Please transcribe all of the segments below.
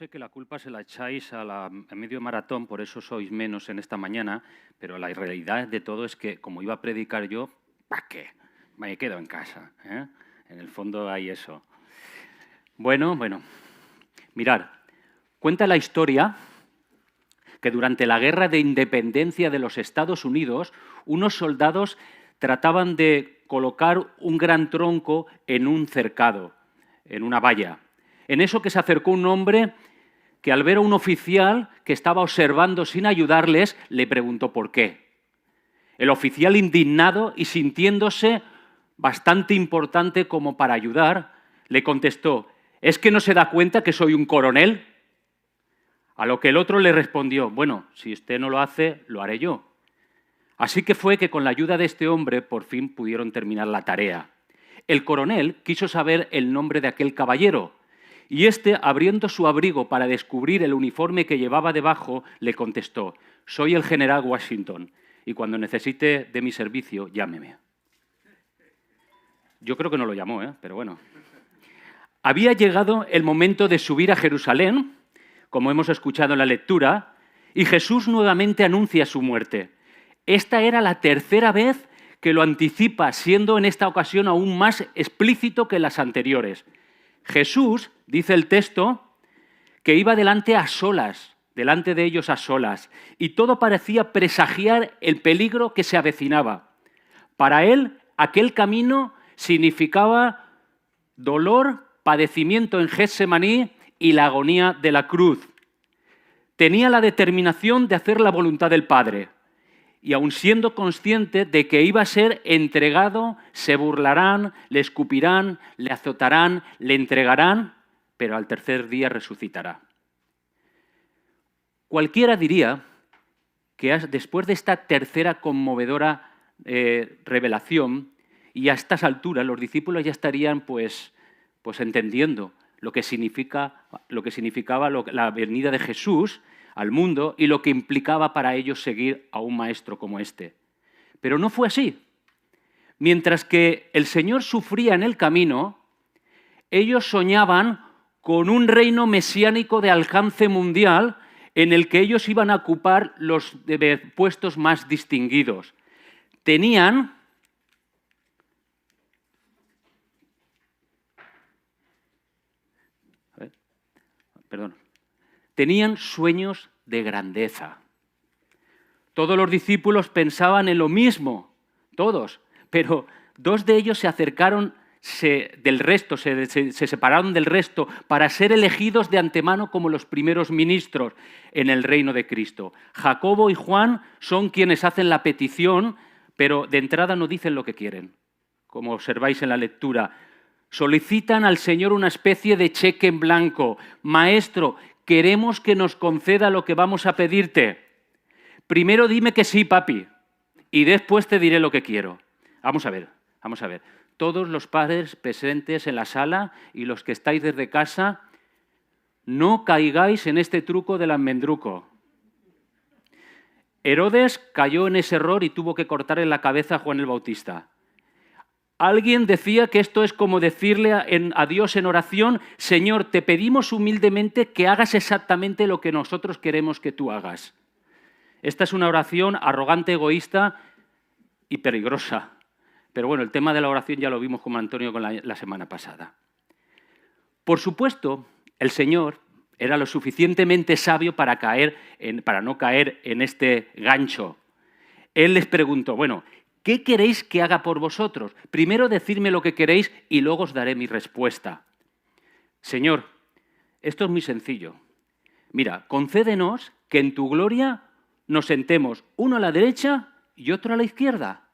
sé que la culpa se la echáis a medio maratón, por eso sois menos en esta mañana, pero la realidad de todo es que, como iba a predicar yo, ¿para qué? Me quedo en casa, ¿eh? En el fondo hay eso. Bueno, mirad, cuenta la historia que durante la Guerra de Independencia de los Estados Unidos, unos soldados trataban de colocar un gran tronco en un cercado, en una valla. En eso que se acercó un hombre que al ver a un oficial que estaba observando sin ayudarles, le preguntó por qué. El oficial, indignado y sintiéndose bastante importante como para ayudar, le contestó: ¿es que no se da cuenta que soy un coronel? A lo que el otro le respondió: bueno, si usted no lo hace, lo haré yo. Así que fue que con la ayuda de este hombre por fin pudieron terminar la tarea. El coronel quiso saber el nombre de aquel caballero y este, abriendo su abrigo para descubrir el uniforme que llevaba debajo, le contestó: soy el general Washington y cuando necesite de mi servicio, llámeme. Yo creo que no lo llamó, pero bueno. Había llegado el momento de subir a Jerusalén, como hemos escuchado en la lectura, y Jesús nuevamente anuncia su muerte. Esta era la tercera vez que lo anticipa, siendo en esta ocasión aún más explícito que las anteriores. Jesús, dice el texto, que iba delante de ellos a solas, y todo parecía presagiar el peligro que se avecinaba. Para él, aquel camino significaba dolor, padecimiento en Getsemaní y la agonía de la cruz. Tenía la determinación de hacer la voluntad del Padre, y aun siendo consciente de que iba a ser entregado, se burlarán, le escupirán, le azotarán, le entregarán, pero al tercer día resucitará. Cualquiera diría que después de esta tercera conmovedora revelación, y a estas alturas los discípulos ya estarían pues entendiendo lo que significaba la venida de Jesús al mundo y lo que implicaba para ellos seguir a un maestro como este. Pero no fue así. Mientras que el Señor sufría en el camino, ellos soñaban con un reino mesiánico de alcance mundial en el que ellos iban a ocupar los puestos más distinguidos. Tenían sueños de grandeza. Todos los discípulos pensaban en lo mismo, todos, pero dos de ellos se acercaron del resto, se separaron del resto para ser elegidos de antemano como los primeros ministros en el reino de Cristo. Jacobo y Juan son quienes hacen la petición, pero de entrada no dicen lo que quieren, como observáis en la lectura. Solicitan al Señor una especie de cheque en blanco. Maestro, queremos que nos conceda lo que vamos a pedirte. Primero dime que sí, papi, y después te diré lo que quiero. Vamos a ver. Todos los padres presentes en la sala y los que estáis desde casa, no caigáis en este truco del almendruco. Herodes cayó en ese error y tuvo que cortarle la cabeza a Juan el Bautista. Alguien decía que esto es como decirle a Dios en oración: Señor, te pedimos humildemente que hagas exactamente lo que nosotros queremos que tú hagas. Esta es una oración arrogante, egoísta y peligrosa. Pero bueno, el tema de la oración ya lo vimos con Antonio la semana pasada. Por supuesto, el Señor era lo suficientemente sabio para no caer en este gancho. Él les preguntó: bueno, ¿qué queréis que haga por vosotros? Primero decidme lo que queréis y luego os daré mi respuesta. Señor, esto es muy sencillo. Mira, concédenos que en tu gloria nos sentemos uno a la derecha y otro a la izquierda.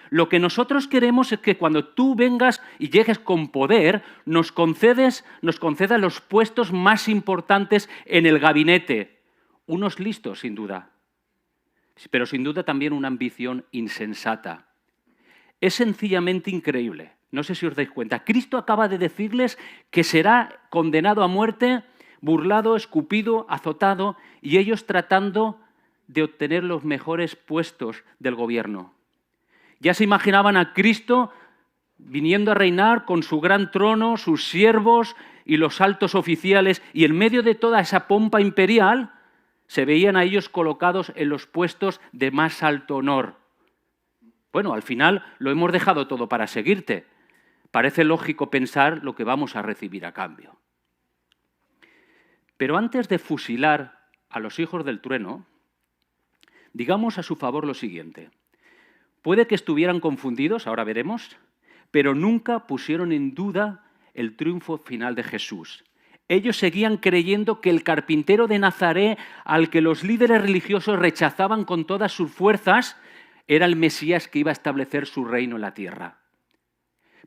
Lo que nosotros queremos es que cuando tú vengas y llegues con poder, nos concedas los puestos más importantes en el gabinete. Unos listos, sin duda, pero sin duda también una ambición insensata. Es sencillamente increíble. No sé si os dais cuenta. Cristo acaba de decirles que será condenado a muerte, burlado, escupido, azotado, y ellos tratando de obtener los mejores puestos del gobierno. Ya se imaginaban a Cristo viniendo a reinar con su gran trono, sus siervos, y los altos oficiales, y en medio de toda esa pompa imperial se veían a ellos colocados en los puestos de más alto honor. Bueno, al final lo hemos dejado todo para seguirte. Parece lógico pensar lo que vamos a recibir a cambio. Pero antes de fusilar a los hijos del trueno, digamos a su favor lo siguiente. Puede que estuvieran confundidos, ahora veremos, pero nunca pusieron en duda el triunfo final de Jesús. Ellos seguían creyendo que el carpintero de Nazaret, al que los líderes religiosos rechazaban con todas sus fuerzas, era el Mesías que iba a establecer su reino en la tierra.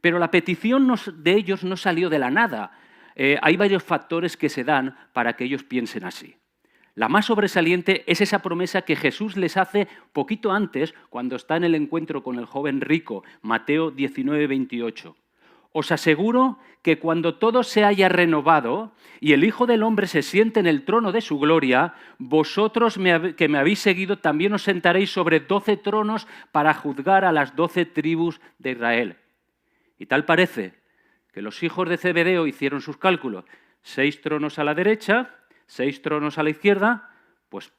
Pero la petición de ellos no salió de la nada. Hay varios factores que se dan para que ellos piensen así. La más sobresaliente es esa promesa que Jesús les hace poquito antes, cuando está en el encuentro con el joven rico, Mateo 19, 28. Os aseguro que cuando todo se haya renovado y el Hijo del Hombre se siente en el trono de su gloria, vosotros que me habéis seguido también os sentaréis sobre 12 tronos para juzgar a las 12 tribus de Israel. Y tal parece que los hijos de Zebedeo hicieron sus cálculos. 6 tronos a la derecha, 6 tronos a la izquierda, pues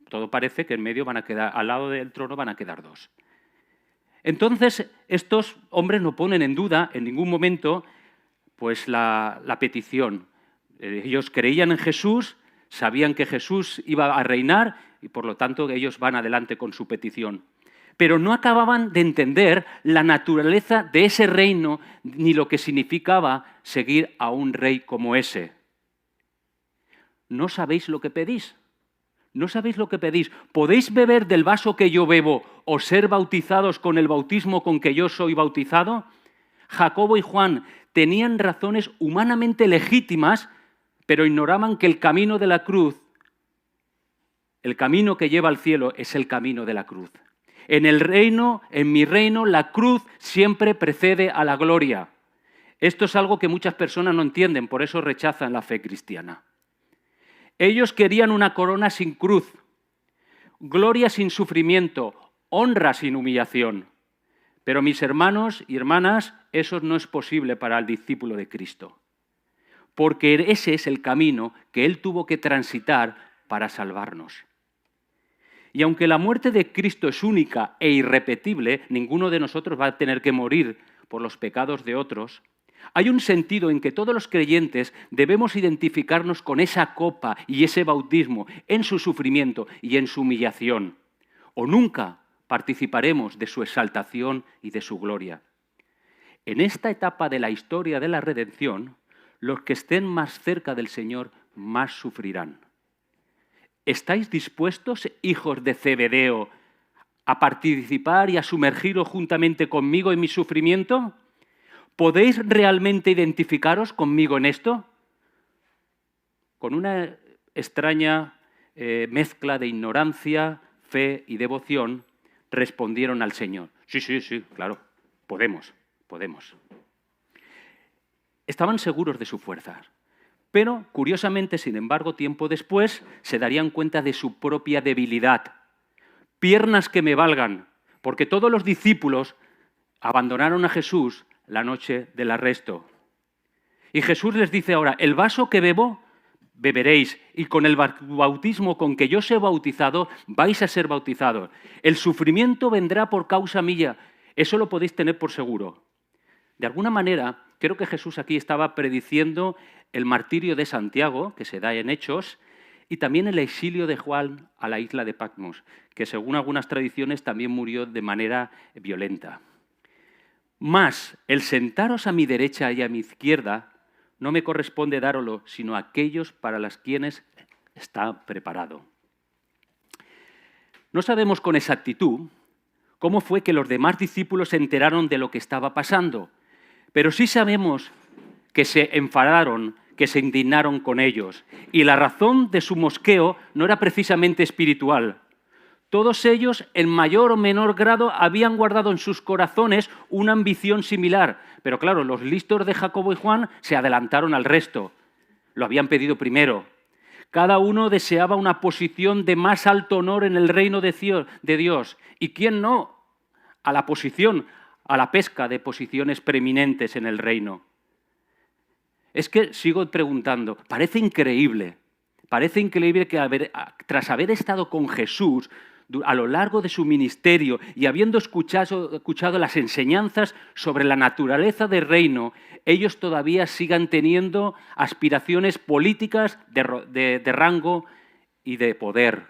todo parece que en medio van a quedar, al lado del trono van a quedar 2. Entonces, estos hombres no ponen en duda en ningún momento pues, la petición. Ellos creían en Jesús, sabían que Jesús iba a reinar y por lo tanto ellos van adelante con su petición. Pero no acababan de entender la naturaleza de ese reino ni lo que significaba seguir a un rey como ese. ¿No sabéis lo que pedís? ¿No sabéis lo que pedís? ¿Podéis beber del vaso que yo bebo o ser bautizados con el bautismo con que yo soy bautizado? Jacobo y Juan tenían razones humanamente legítimas, pero ignoraban que el camino de la cruz, el camino que lleva al cielo, es el camino de la cruz. En mi reino, la cruz siempre precede a la gloria. Esto es algo que muchas personas no entienden, por eso rechazan la fe cristiana. Ellos querían una corona sin cruz, gloria sin sufrimiento, honra sin humillación. Pero mis hermanos y hermanas, eso no es posible para el discípulo de Cristo. Porque ese es el camino que Él tuvo que transitar para salvarnos. Y aunque la muerte de Cristo es única e irrepetible, ninguno de nosotros va a tener que morir por los pecados de otros, hay un sentido en que todos los creyentes debemos identificarnos con esa copa y ese bautismo en su sufrimiento y en su humillación, o nunca participaremos de su exaltación y de su gloria. En esta etapa de la historia de la redención, los que estén más cerca del Señor más sufrirán. ¿Estáis dispuestos, hijos de Zebedeo, a participar y a sumergiros juntamente conmigo en mi sufrimiento? ¿Podéis realmente identificaros conmigo en esto? Con una extraña mezcla de ignorancia, fe y devoción, respondieron al Señor. Sí, claro, podemos. Estaban seguros de su fuerza, pero curiosamente, sin embargo, tiempo después se darían cuenta de su propia debilidad. Piernas que me valgan, porque todos los discípulos abandonaron a Jesús la noche del arresto. Y Jesús les dice ahora, el vaso que bebo, beberéis, y con el bautismo con que yo sé bautizado, vais a ser bautizados. El sufrimiento vendrá por causa mía, eso lo podéis tener por seguro. De alguna manera, creo que Jesús aquí estaba prediciendo el martirio de Santiago, que se da en Hechos, y también el exilio de Juan a la isla de Patmos, que según algunas tradiciones también murió de manera violenta. Mas el sentaros a mi derecha y a mi izquierda no me corresponde dároslo, sino a aquellos para los quienes está preparado. No sabemos con exactitud cómo fue que los demás discípulos se enteraron de lo que estaba pasando, pero sí sabemos que se enfadaron, que se indignaron con ellos. Y la razón de su mosqueo no era precisamente espiritual. Todos ellos, en mayor o menor grado, habían guardado en sus corazones una ambición similar. Pero claro, los listos de Jacobo y Juan se adelantaron al resto. Lo habían pedido primero. Cada uno deseaba una posición de más alto honor en el reino de Dios. ¿Y quién no? A la posición, a la pesca de posiciones preeminentes en el reino. Es que sigo preguntando, parece increíble que tras haber estado con Jesús a lo largo de su ministerio y habiendo escuchado las enseñanzas sobre la naturaleza del reino, ellos todavía sigan teniendo aspiraciones políticas de rango y de poder.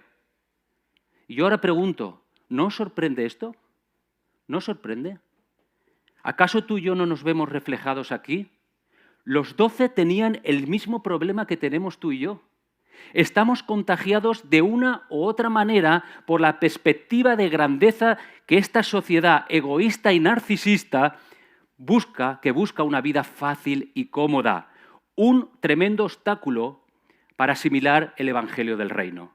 Y yo ahora pregunto, ¿no os sorprende esto? ¿No os sorprende? ¿Acaso tú y yo no nos vemos reflejados aquí? Los 12 tenían el mismo problema que tenemos tú y yo. Estamos contagiados de una u otra manera por la perspectiva de grandeza que esta sociedad egoísta y narcisista busca una vida fácil y cómoda, un tremendo obstáculo para asimilar el Evangelio del Reino.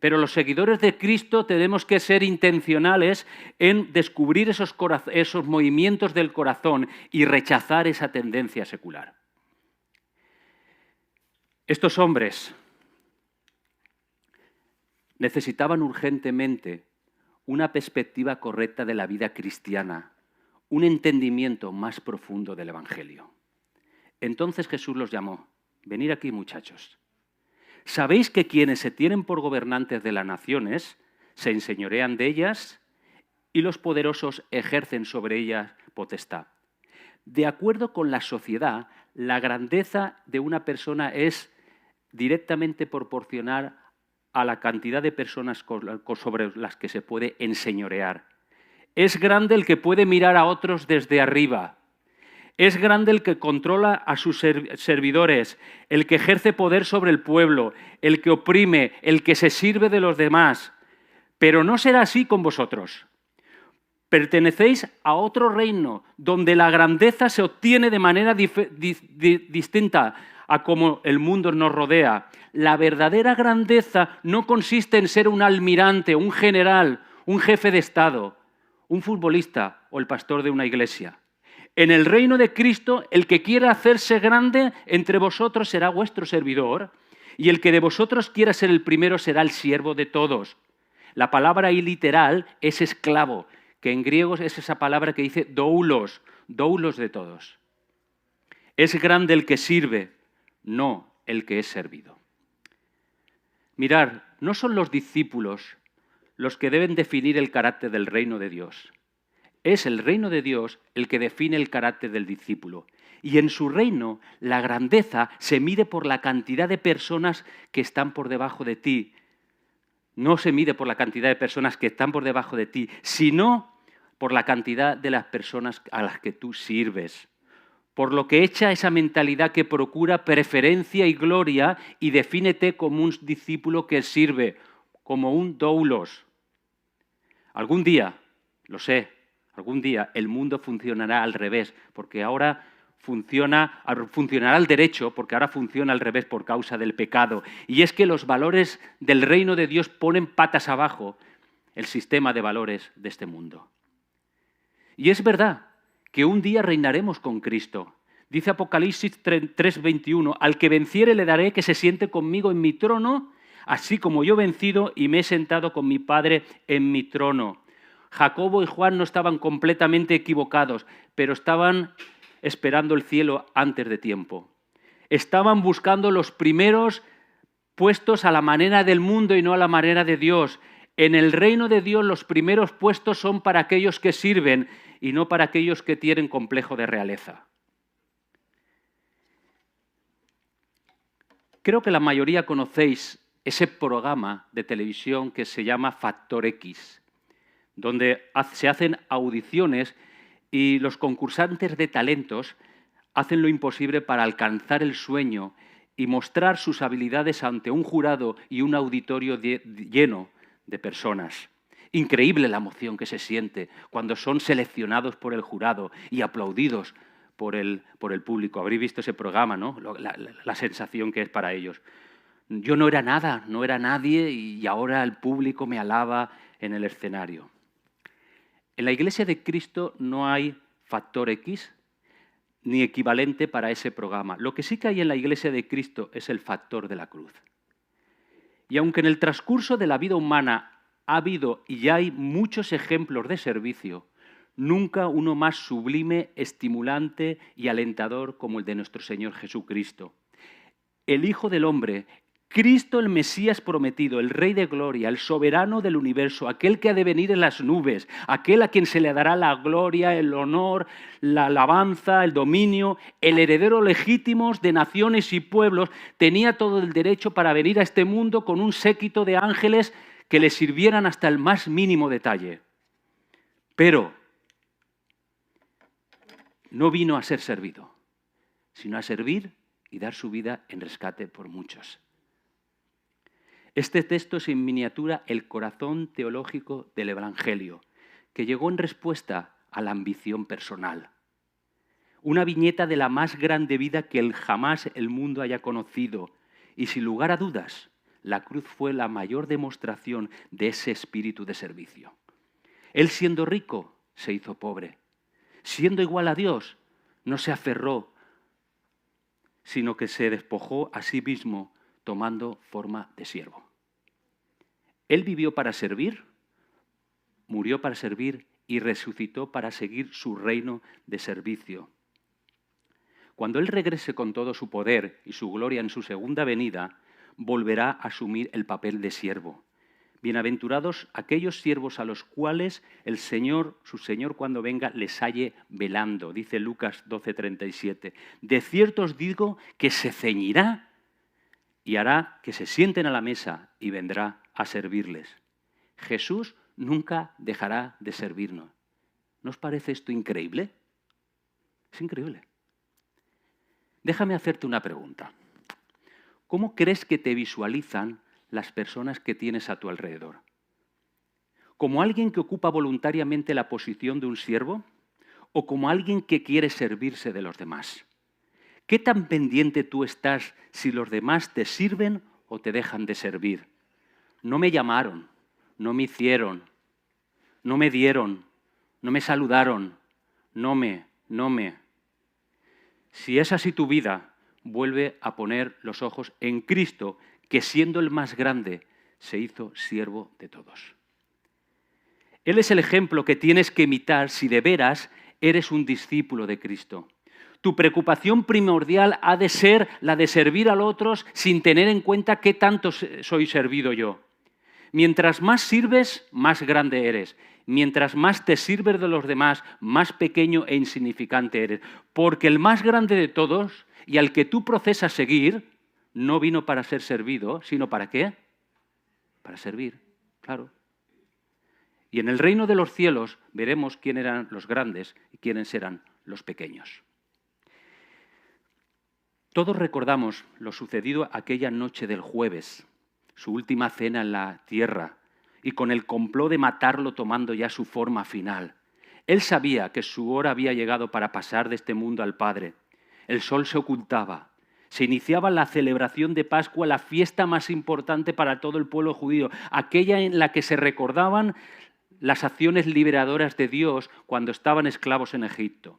Pero los seguidores de Cristo tenemos que ser intencionales en descubrir esos movimientos del corazón y rechazar esa tendencia secular. Estos hombres necesitaban urgentemente una perspectiva correcta de la vida cristiana, un entendimiento más profundo del Evangelio. Entonces Jesús los llamó, venid aquí muchachos. ¿Sabéis que quienes se tienen por gobernantes de las naciones se enseñorean de ellas y los poderosos ejercen sobre ellas potestad? De acuerdo con la sociedad, la grandeza de una persona es directamente proporcional a la cantidad de personas sobre las que se puede enseñorear. Es grande el que puede mirar a otros desde arriba. Es grande el que controla a sus servidores, el que ejerce poder sobre el pueblo, el que oprime, el que se sirve de los demás. Pero no será así con vosotros. Pertenecéis a otro reino donde la grandeza se obtiene de manera distinta a cómo el mundo nos rodea. La verdadera grandeza no consiste en ser un almirante, un general, un jefe de Estado, un futbolista o el pastor de una iglesia. En el reino de Cristo, el que quiera hacerse grande entre vosotros será vuestro servidor, y el que de vosotros quiera ser el primero será el siervo de todos. La palabra ahí literal es esclavo, que en griego es esa palabra que dice doulos, doulos de todos. Es grande el que sirve, no el que es servido. Mirad, no son los discípulos los que deben definir el carácter del reino de Dios. Es el reino de Dios el que define el carácter del discípulo. Y en su reino, la grandeza se mide por la cantidad de personas que están por debajo de ti. No se mide por la cantidad de personas que están por debajo de ti, sino por la cantidad de las personas a las que tú sirves. Por lo que echa esa mentalidad que procura preferencia y gloria y defínete como un discípulo que sirve, como un doulos. Algún día, lo sé, algún día el mundo funcionará al revés, porque ahora funcionará al derecho, porque ahora funciona al revés por causa del pecado. Y es que los valores del reino de Dios ponen patas abajo el sistema de valores de este mundo. Y es verdad que un día reinaremos con Cristo. Dice Apocalipsis 3:21, al que venciere le daré que se siente conmigo en mi trono, así como yo he vencido y me he sentado con mi Padre en mi trono. Jacobo y Juan no estaban completamente equivocados, pero estaban esperando el cielo antes de tiempo. Estaban buscando los primeros puestos a la manera del mundo y no a la manera de Dios. En el reino de Dios los primeros puestos son para aquellos que sirven y no para aquellos que tienen complejo de realeza. Creo que la mayoría conocéis ese programa de televisión que se llama Factor X, donde se hacen audiciones y los concursantes de talentos hacen lo imposible para alcanzar el sueño y mostrar sus habilidades ante un jurado y un auditorio lleno de personas. Increíble la emoción que se siente cuando son seleccionados por el jurado y aplaudidos por el público. Habréis visto ese programa, ¿no? La sensación que es para ellos. Yo no era nada, no era nadie y ahora el público me alaba en el escenario. En la Iglesia de Cristo no hay Factor X ni equivalente para ese programa. Lo que sí que hay en la Iglesia de Cristo es el factor de la cruz. Y aunque en el transcurso de la vida humana ha habido y hay muchos ejemplos de servicio, nunca uno más sublime, estimulante y alentador como el de nuestro Señor Jesucristo. El Hijo del Hombre, Cristo el Mesías prometido, el Rey de Gloria, el soberano del universo, aquel que ha de venir en las nubes, aquel a quien se le dará la gloria, el honor, la alabanza, el dominio, el heredero legítimo de naciones y pueblos, tenía todo el derecho para venir a este mundo con un séquito de ángeles que le sirvieran hasta el más mínimo detalle. Pero no vino a ser servido, sino a servir y dar su vida en rescate por muchos. Este texto es en miniatura el corazón teológico del Evangelio, que llegó en respuesta a la ambición personal. Una viñeta de la más grande vida que jamás el mundo haya conocido. Y sin lugar a dudas, la cruz fue la mayor demostración de ese espíritu de servicio. Él, siendo rico, se hizo pobre. Siendo igual a Dios, no se aferró, sino que se despojó a sí mismo tomando forma de siervo. Él vivió para servir, murió para servir y resucitó para seguir su reino de servicio. Cuando Él regrese con todo su poder y su gloria en su segunda venida, volverá a asumir el papel de siervo. Bienaventurados aquellos siervos a los cuales el Señor, su Señor, cuando venga, les halle velando, dice Lucas 12:37. De cierto os digo que se ceñirá y hará que se sienten a la mesa y vendrá a servirles. Jesús nunca dejará de servirnos. ¿No os parece esto increíble? Es increíble. Déjame hacerte una pregunta. ¿Cómo crees que te visualizan las personas que tienes a tu alrededor? ¿Como alguien que ocupa voluntariamente la posición de un siervo o como alguien que quiere servirse de los demás? ¿Qué tan pendiente tú estás si los demás te sirven o te dejan de servir? No me llamaron, no me hicieron, no me dieron, no me saludaron, no me. Si es así tu vida, vuelve a poner los ojos en Cristo, que siendo el más grande, se hizo siervo de todos. Él es el ejemplo que tienes que imitar si de veras eres un discípulo de Cristo. Tu preocupación primordial ha de ser la de servir a los otros sin tener en cuenta qué tanto soy servido yo. Mientras más sirves, más grande eres. Mientras más te sirves de los demás, más pequeño e insignificante eres. Porque el más grande de todos y al que tú procesas seguir, no vino para ser servido, sino ¿para qué? Para servir, claro. Y en el reino de los cielos veremos quién eran los grandes y quiénes eran los pequeños. Todos recordamos lo sucedido aquella noche del jueves, su última cena en la tierra, y con el complot de matarlo tomando ya su forma final. Él sabía que su hora había llegado para pasar de este mundo al Padre. El sol se ocultaba. Se iniciaba la celebración de Pascua, la fiesta más importante para todo el pueblo judío, aquella en la que se recordaban las acciones liberadoras de Dios cuando estaban esclavos en Egipto.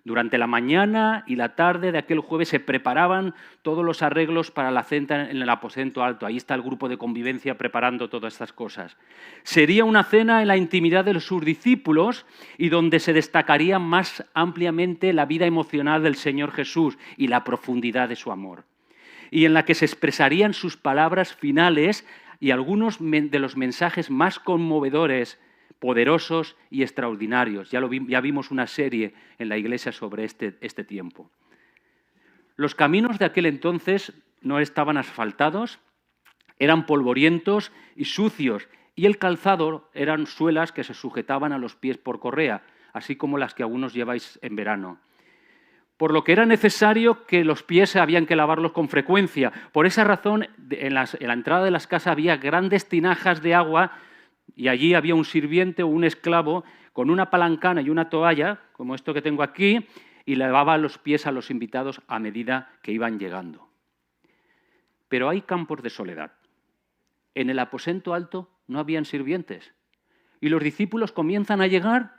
Durante la mañana y la tarde de aquel jueves se preparaban todos los arreglos para la cena en el aposento alto. Ahí está el grupo de convivencia preparando todas estas cosas. Sería una cena en la intimidad de sus discípulos y donde se destacaría más ampliamente la vida emocional del Señor Jesús y la profundidad de su amor. Y en la que se expresarían sus palabras finales y algunos de los mensajes más conmovedores, poderosos y extraordinarios. Ya vimos una serie en la iglesia sobre este tiempo. Los caminos de aquel entonces no estaban asfaltados, eran polvorientos y sucios, y el calzado eran suelas que se sujetaban a los pies por correa, así como las que algunos lleváis en verano. Por lo que era necesario que los pies habían que lavarlos con frecuencia. Por esa razón, en la entrada de las casas había grandes tinajas de agua y allí había un sirviente o un esclavo con una palancana y una toalla, como esto que tengo aquí, y lavaba los pies a los invitados a medida que iban llegando. Pero hay campos de soledad. En el aposento alto no habían sirvientes. Y los discípulos comienzan a llegar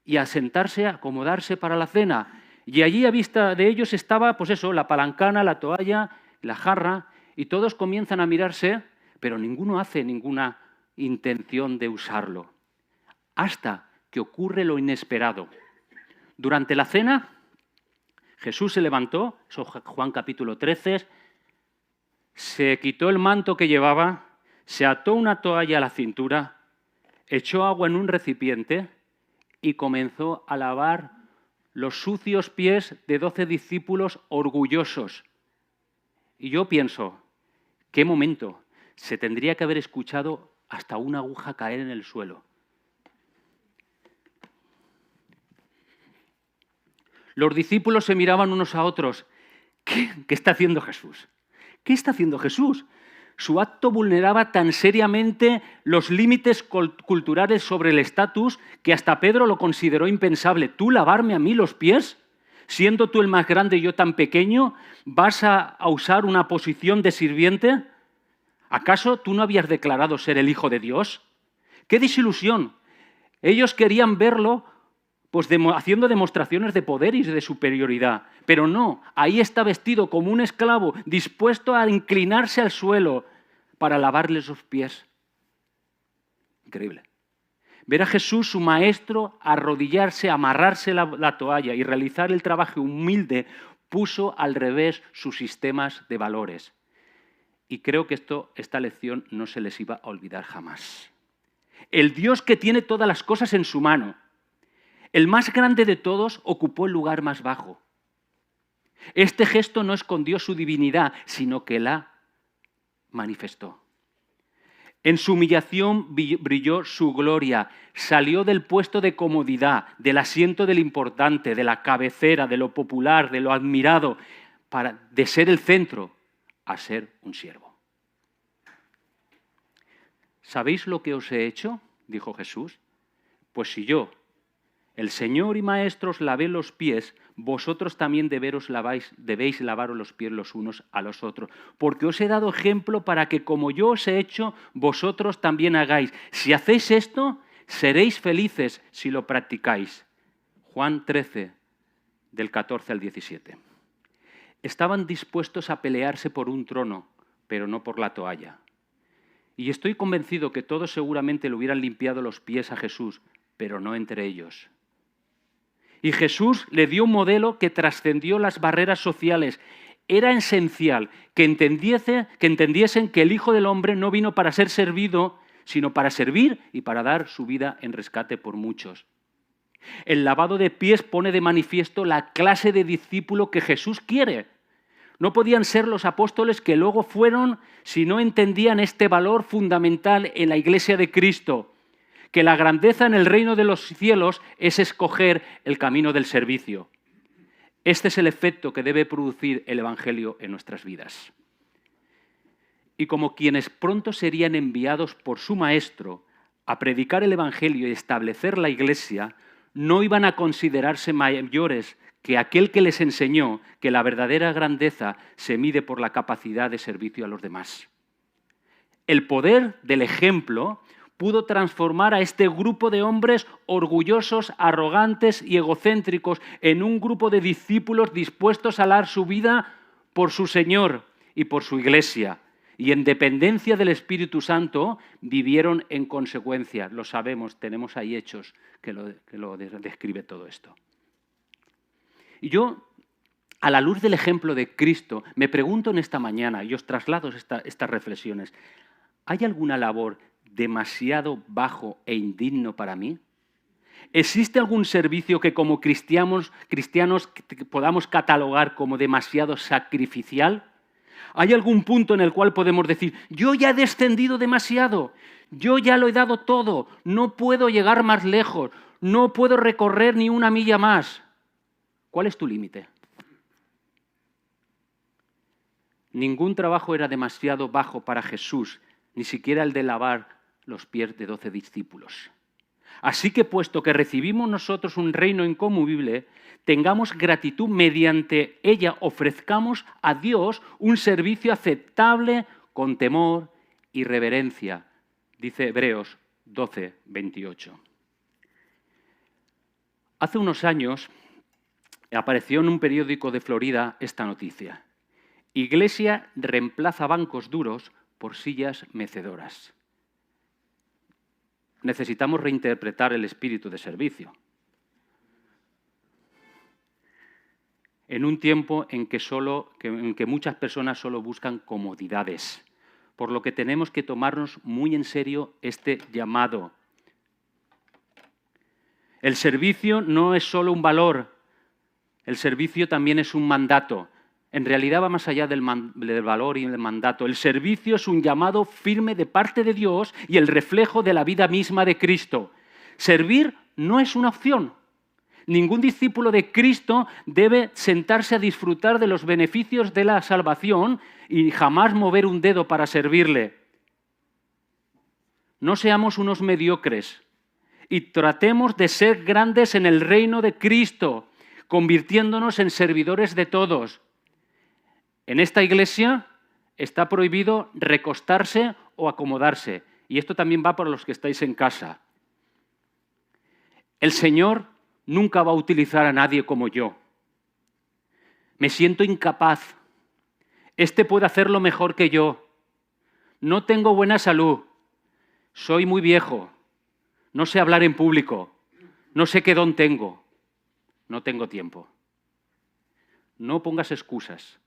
y a sentarse, a acomodarse para la cena. Y allí a vista de ellos estaba, pues eso, la palancana, la toalla, la jarra, y todos comienzan a mirarse, pero ninguno hace ninguna intención de usarlo. Hasta que ocurre lo inesperado. Durante la cena, Jesús se levantó, eso Juan capítulo 13, se quitó el manto que llevaba, se ató una toalla a la cintura, echó agua en un recipiente y comenzó a lavar los sucios pies de 12 discípulos orgullosos. Y yo pienso, ¿qué momento? Se tendría que haber escuchado hasta una aguja caer en el suelo. Los discípulos se miraban unos a otros. ¿Qué está haciendo Jesús? ¿Qué está haciendo Jesús? Su acto vulneraba tan seriamente los límites culturales sobre el estatus que hasta Pedro lo consideró impensable. ¿Tú lavarme a mí los pies? Siendo tú el más grande y yo tan pequeño, ¿vas a usar una posición de sirviente? ¿Acaso tú no habías declarado ser el Hijo de Dios? ¡Qué desilusión! Ellos querían verlo pues haciendo demostraciones de poder y de superioridad. Pero no, ahí está vestido como un esclavo, dispuesto a inclinarse al suelo para lavarles los pies. Increíble. Ver a Jesús, su maestro, arrodillarse, amarrarse la toalla y realizar el trabajo humilde, puso al revés sus sistemas de valores. Y creo que esta lección no se les iba a olvidar jamás. El Dios que tiene todas las cosas en su mano, el más grande de todos, ocupó el lugar más bajo. Este gesto no escondió su divinidad, sino que la manifestó. En su humillación brilló su gloria. Salió del puesto de comodidad, del asiento del importante, de la cabecera, de lo popular, de lo admirado, de ser el centro a ser un siervo. ¿Sabéis lo que os he hecho?, dijo Jesús. Pues si yo, el Señor y Maestro, os lavé los pies, vosotros también debéis lavaros los pies los unos a los otros, porque os he dado ejemplo para que, como yo os he hecho, vosotros también hagáis. Si hacéis esto, seréis felices si lo practicáis. Juan 13, del 14 al 17. Estaban dispuestos a pelearse por un trono, pero no por la toalla. Y estoy convencido que todos seguramente le hubieran limpiado los pies a Jesús, pero no entre ellos. Y Jesús le dio un modelo que trascendió las barreras sociales. Era esencial que entendiesen que el Hijo del Hombre no vino para ser servido, sino para servir y para dar su vida en rescate por muchos. El lavado de pies pone de manifiesto la clase de discípulo que Jesús quiere. No podían ser los apóstoles que luego fueron si no entendían este valor fundamental en la Iglesia de Cristo, que la grandeza en el reino de los cielos es escoger el camino del servicio. Este es el efecto que debe producir el Evangelio en nuestras vidas. Y como quienes pronto serían enviados por su Maestro a predicar el Evangelio y establecer la Iglesia, no iban a considerarse mayores que aquel que les enseñó que la verdadera grandeza se mide por la capacidad de servicio a los demás. El poder del ejemplo pudo transformar a este grupo de hombres orgullosos, arrogantes y egocéntricos en un grupo de discípulos dispuestos a dar su vida por su Señor y por su Iglesia. Y en dependencia del Espíritu Santo vivieron en consecuencia. Lo sabemos, tenemos ahí hechos que lo describe todo esto. Y yo, a la luz del ejemplo de Cristo, me pregunto en esta mañana, y os traslado estas reflexiones, ¿hay alguna labor demasiado bajo e indigno para mí? ¿Existe algún servicio que como cristianos podamos catalogar como demasiado sacrificial? ¿Hay algún punto en el cual podemos decir, yo ya he descendido demasiado, yo ya lo he dado todo, no puedo llegar más lejos, no puedo recorrer ni una milla más? ¿Cuál es tu límite? Ningún trabajo era demasiado bajo para Jesús, ni siquiera el de lavar los pies de 12 discípulos. Así que, puesto que recibimos nosotros un reino inconmovible, tengamos gratitud, mediante ella ofrezcamos a Dios un servicio aceptable con temor y reverencia, dice Hebreos 12, 28. Hace unos años apareció en un periódico de Florida esta noticia. Iglesia reemplaza bancos duros por sillas mecedoras. necesitamos reinterpretar el espíritu de servicio. En un tiempo en que muchas personas solo buscan comodidades, por lo que tenemos que tomarnos muy en serio este llamado. El servicio no es solo un valor, el servicio también es un mandato. En realidad va más allá del valor y del mandato. El servicio es un llamado firme de parte de Dios y el reflejo de la vida misma de Cristo. Servir no es una opción. Ningún discípulo de Cristo debe sentarse a disfrutar de los beneficios de la salvación y jamás mover un dedo para servirle. No seamos unos mediocres y tratemos de ser grandes en el reino de Cristo, convirtiéndonos en servidores de todos. En esta iglesia está prohibido recostarse o acomodarse, y esto también va para los que estáis en casa. El Señor nunca va a utilizar a nadie como yo. Me siento incapaz. Este puede hacerlo mejor que yo. No tengo buena salud. Soy muy viejo. No sé hablar en público. No sé qué don tengo. No tengo tiempo. No pongas excusas.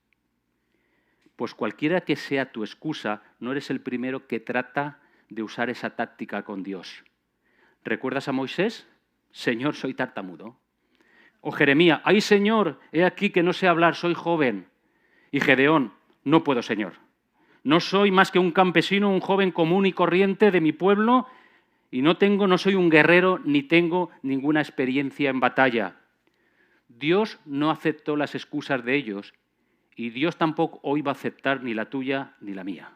Pues cualquiera que sea tu excusa, no eres el primero que trata de usar esa táctica con Dios. ¿Recuerdas a Moisés? Señor, soy tartamudo. O Jeremías, ay Señor, he aquí que no sé hablar, soy joven. Y Gedeón, no puedo, Señor. No soy más que un campesino, un joven común y corriente de mi pueblo, y no soy un guerrero ni tengo ninguna experiencia en batalla. Dios no aceptó las excusas de ellos, y Dios tampoco hoy va a aceptar ni la tuya ni la mía.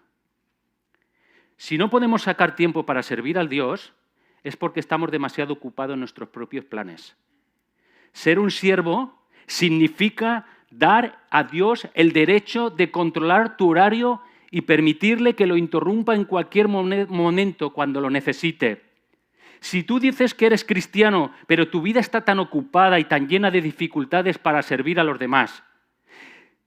Si no podemos sacar tiempo para servir al Dios, es porque estamos demasiado ocupados en nuestros propios planes. Ser un siervo significa dar a Dios el derecho de controlar tu horario y permitirle que lo interrumpa en cualquier momento cuando lo necesite. Si tú dices que eres cristiano, pero tu vida está tan ocupada y tan llena de dificultades para servir a los demás,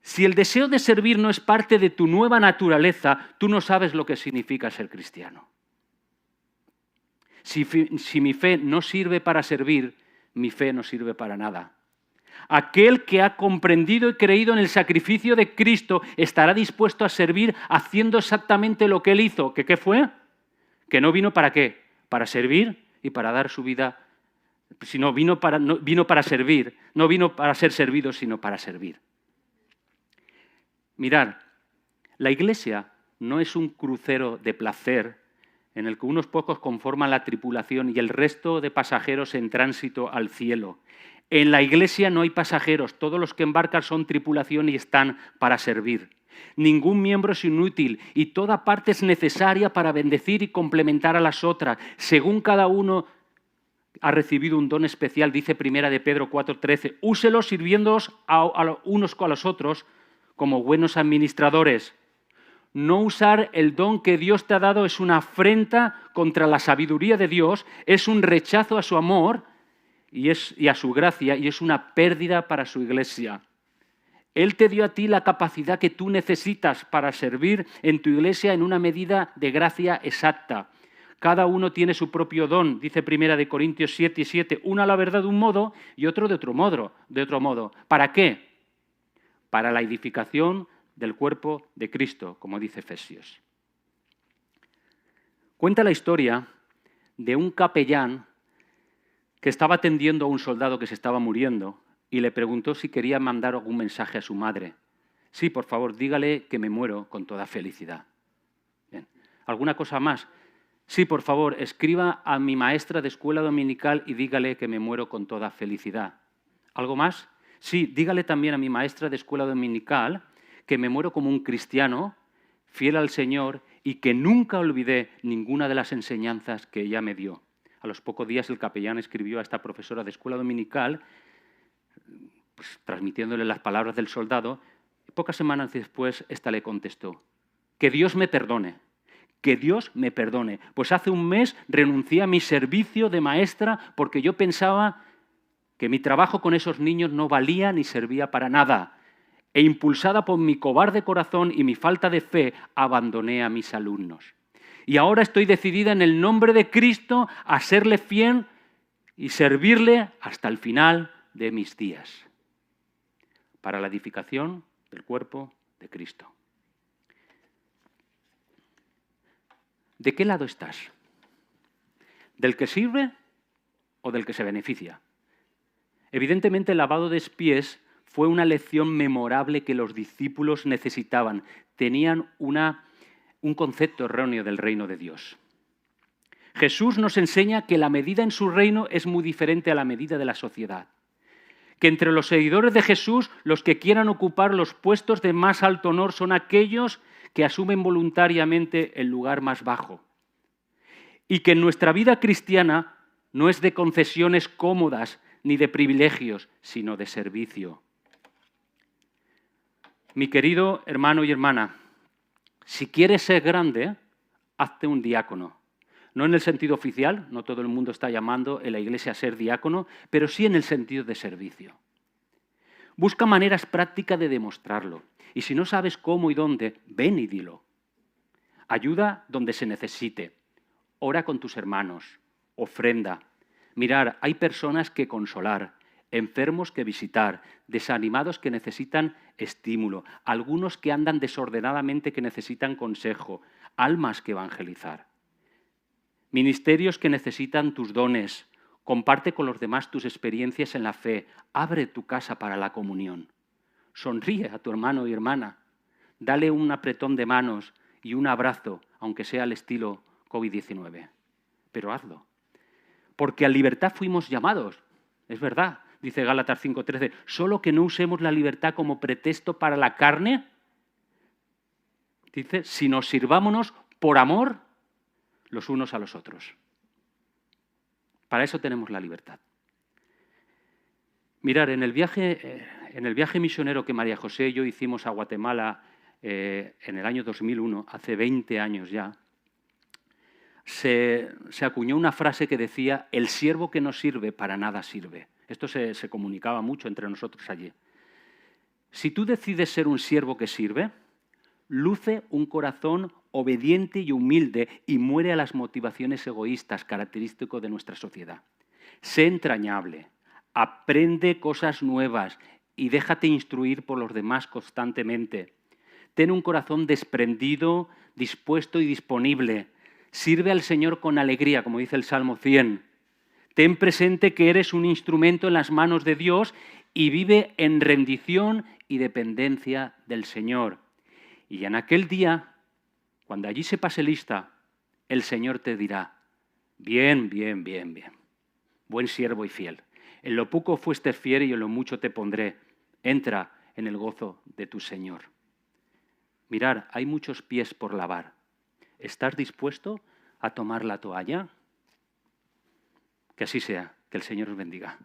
si el deseo de servir no es parte de tu nueva naturaleza, tú no sabes lo que significa ser cristiano. Si mi fe no sirve para servir, mi fe no sirve para nada. Aquel que ha comprendido y creído en el sacrificio de Cristo estará dispuesto a servir haciendo exactamente lo que Él hizo. ¿Qué fue? Que no vino para qué, para servir y para dar su vida, sino vino para servir, no vino para ser servido, sino para servir. Mirad, la Iglesia no es un crucero de placer en el que unos pocos conforman la tripulación y el resto de pasajeros en tránsito al cielo. En la Iglesia no hay pasajeros, todos los que embarcan son tripulación y están para servir. Ningún miembro es inútil y toda parte es necesaria para bendecir y complementar a las otras. Según cada uno ha recibido un don especial, dice 1 de Pedro 4:13, úselos sirviéndoos unos a los otros como buenos administradores. No usar el don que Dios te ha dado es una afrenta contra la sabiduría de Dios, es un rechazo a su amor y a su gracia, y es una pérdida para su iglesia. Él te dio a ti la capacidad que tú necesitas para servir en tu iglesia en una medida de gracia exacta. Cada uno tiene su propio don, dice 1 de Corintios 7:7, uno a la verdad de un modo y otro de otro modo. ¿Para qué? Para la edificación del cuerpo de Cristo, como dice Efesios. Cuenta la historia de un capellán que estaba atendiendo a un soldado que se estaba muriendo y le preguntó si quería mandar algún mensaje a su madre. Sí, por favor, dígale que me muero con toda felicidad. Bien. ¿Alguna cosa más? Sí, por favor, escriba a mi maestra de escuela dominical y dígale que me muero con toda felicidad. ¿Algo más? Sí, dígale también a mi maestra de escuela dominical que me muero como un cristiano, fiel al Señor y que nunca olvidé ninguna de las enseñanzas que ella me dio. A los pocos días el capellán escribió a esta profesora de escuela dominical, pues, transmitiéndole las palabras del soldado. Pocas semanas después, esta le contestó, que Dios me perdone, que Dios me perdone. Pues hace un mes renuncié a mi servicio de maestra porque yo pensaba que mi trabajo con esos niños no valía ni servía para nada. E impulsada por mi cobarde corazón y mi falta de fe, abandoné a mis alumnos. Y ahora estoy decidida en el nombre de Cristo a serle fiel y servirle hasta el final de mis días, para la edificación del cuerpo de Cristo. ¿De qué lado estás? ¿Del que sirve o del que se beneficia? Evidentemente, el lavado de pies fue una lección memorable que los discípulos necesitaban. Tenían un concepto erróneo del reino de Dios. Jesús nos enseña que la medida en su reino es muy diferente a la medida de la sociedad. Que entre los seguidores de Jesús, los que quieran ocupar los puestos de más alto honor son aquellos que asumen voluntariamente el lugar más bajo. Y que en nuestra vida cristiana no es de concesiones cómodas ni de privilegios, sino de servicio. Mi querido hermano y hermana, si quieres ser grande, hazte un diácono. No en el sentido oficial, no todo el mundo está llamando en la iglesia a ser diácono, pero sí en el sentido de servicio. Busca maneras prácticas de demostrarlo. Y si no sabes cómo y dónde, ven y dilo. Ayuda donde se necesite. Ora con tus hermanos. Ofrenda. Mirar, hay personas que consolar, enfermos que visitar, desanimados que necesitan estímulo, algunos que andan desordenadamente que necesitan consejo, almas que evangelizar. Ministerios que necesitan tus dones. Comparte con los demás tus experiencias en la fe. Abre tu casa para la comunión. Sonríe a tu hermano y hermana. Dale un apretón de manos y un abrazo, aunque sea al estilo COVID-19. Pero hazlo. Porque a libertad fuimos llamados. Es verdad, dice Gálatas 5:13. Solo que no usemos la libertad como pretexto para la carne, dice, sino sirvámonos por amor los unos a los otros. Para eso tenemos la libertad. Mirar, en el viaje misionero que María José y yo hicimos a Guatemala en el año 2001, hace 20 años ya, se acuñó una frase que decía: el siervo que no sirve para nada sirve. Esto se comunicaba mucho entre nosotros allí. Si tú decides ser un siervo que sirve, luce un corazón obediente y humilde y muere a las motivaciones egoístas característico de nuestra sociedad. Sé entrañable, aprende cosas nuevas y déjate instruir por los demás constantemente. Ten un corazón desprendido, dispuesto y disponible. Sirve al Señor con alegría, como dice el Salmo 100. Ten presente que eres un instrumento en las manos de Dios y vive en rendición y dependencia del Señor. Y en aquel día, cuando allí se pase lista, el Señor te dirá: bien, bien, bien, bien, buen siervo y fiel. En lo poco fuiste fiel y en lo mucho te pondré. Entra en el gozo de tu Señor. Mirar, hay muchos pies por lavar. ¿Estás dispuesto a tomar la toalla? Que así sea, que el Señor os bendiga.